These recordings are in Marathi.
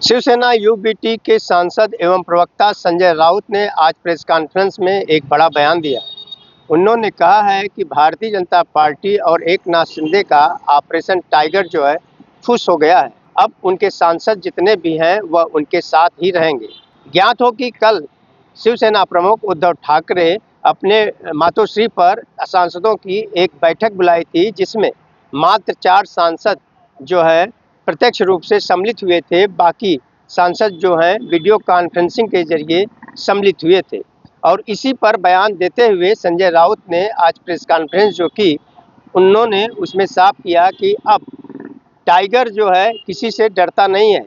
शिवसेना यूबीटी के सांसद एवं प्रवक्ता संजय राउत ने आज प्रेस कॉन्फ्रेंस में एक बड़ा बयान दिया। उन्होंने कहा है कि भारतीय जनता पार्टी और एकनाथ शिंदे का ऑपरेशन टाइगर जो है फुस हो गया है। अब उनके सांसद जितने भी हैं वह उनके साथ ही रहेंगे। ज्ञात हो कि कल शिवसेना प्रमुख उद्धव ठाकरे अपने मातोश्री पर सांसदों की एक बैठक बुलाई थी, जिसमें मात्र 4 सांसद जो है प्रत्यक्ष रूप से सम्मिलित हुए थे। बाकी सांसद जो हैं वीडियो कॉन्फ्रेंसिंग के जरिए सम्मिलित हुए थे। और इसी पर बयान देते हुए संजय राउत ने आज प्रेस कॉन्फ्रेंस जो की, उन्होंने उसमें साफ किया कि अब टाइगर जो है किसी से डरता नहीं है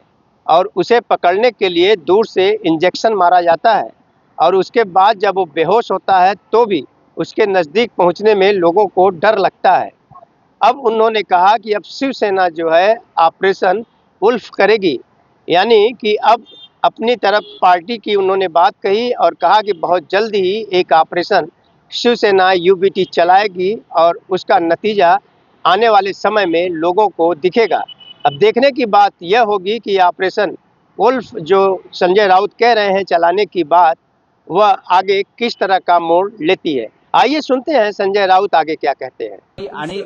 और उसे पकड़ने के लिए दूर से इंजेक्शन मारा जाता है और उसके बाद जब वो बेहोश होता है तो भी उसके नज़दीक पहुंचने में लोगों को डर लगता है। अब उन्होंने कहा कि अब शिवसेना जो है ऑपरेशन उल्फ करेगी, यानी कि अब अपनी तरफ पार्टी की उन्होंने बात कही और कहा कि बहुत जल्द ही एक ऑपरेशन शिवसेना यूबीटी चलाएगी और उसका नतीजा आने वाले समय में लोगों को दिखेगा। अब देखने की बात यह होगी कि ऑपरेशन उल्फ जो संजय राउत कह रहे हैं चलाने की बात, वह आगे किस तरह का मोड़ लेती है। आइए सुनते हैं संजय राउत आगे क्या कहते हैं। आणि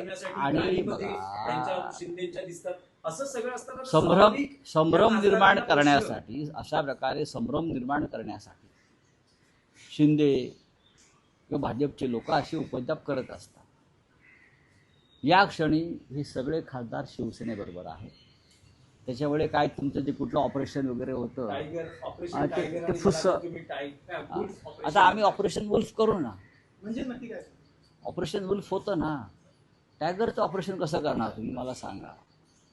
संभ्रम निर्माण करण्यासाठी, अशा प्रकारे संभ्रम निर्माण करण्यासाठी शिंदे किंवा भाजपचे लोक असे उपद्व्याप करत असतात। या क्षणी हे सगळे खासदार शिवसेनेबरोबर आहेत। त्याच्यामुळे काय तुमचं जे कुठलं ऑपरेशन वगैरे होतं ते फुस, आता आम्ही ऑपरेशन वुल्फ करू ना, म्हणजे नक्की काय ऑपरेशन वुल्फ होतं ना। टायगरचं ऑपरेशन कसं करणार तुम्ही मला सांगा।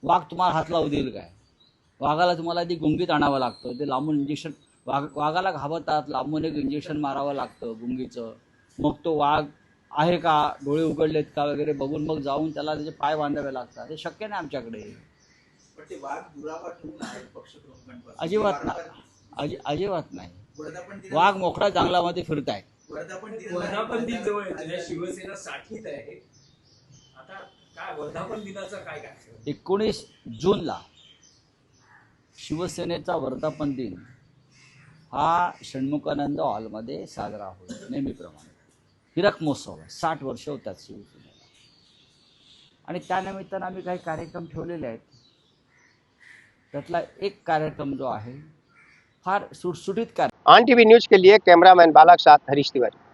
वाघ तुम्हाला हात लावू देईल काय? वाघाला तुम्हाला ती गुंगीत आणावं लागतं, ते लांबून इंजेक्शन, वाघाला घाबरतात, लांबून एक इंजेक्शन मारावं लागतं गुंगीचं। मग तो वाघ आहे का, डोळे उघडलेत का वगैरे बघून मग जाऊन त्याला त्याचे पाय बांधावे लागतात। हे शक्य नाही आमच्याकडे। अजिबात नाही, अजिबात नाही। वाघ मोकळा जंगलामध्ये फिरताय। वर्धापन दिन जवळ येतोय, शिवसेना साठीत आहे आता, काय वर्धापन दिनाचा काय 19 जूनला शिवसेनेचा वर्धापन दिन हा षण्मुखानंद हॉलमध्ये साजरा होईल नेहमीप्रमाणे। हिरक महोत्सव आहे, 60 वर्ष होतात शिवसेनेला आणि त्यानिमित्तानं आम्ही काही कार्यक्रम ठेवलेले आहेत। त्यातला एक कार्यक्रम जो आहे फार सुटसुटीत कार्यक्रम। ऑन टीवी न्यूज के लिए कैमरामैन बालक साथ हरीश तिवारी।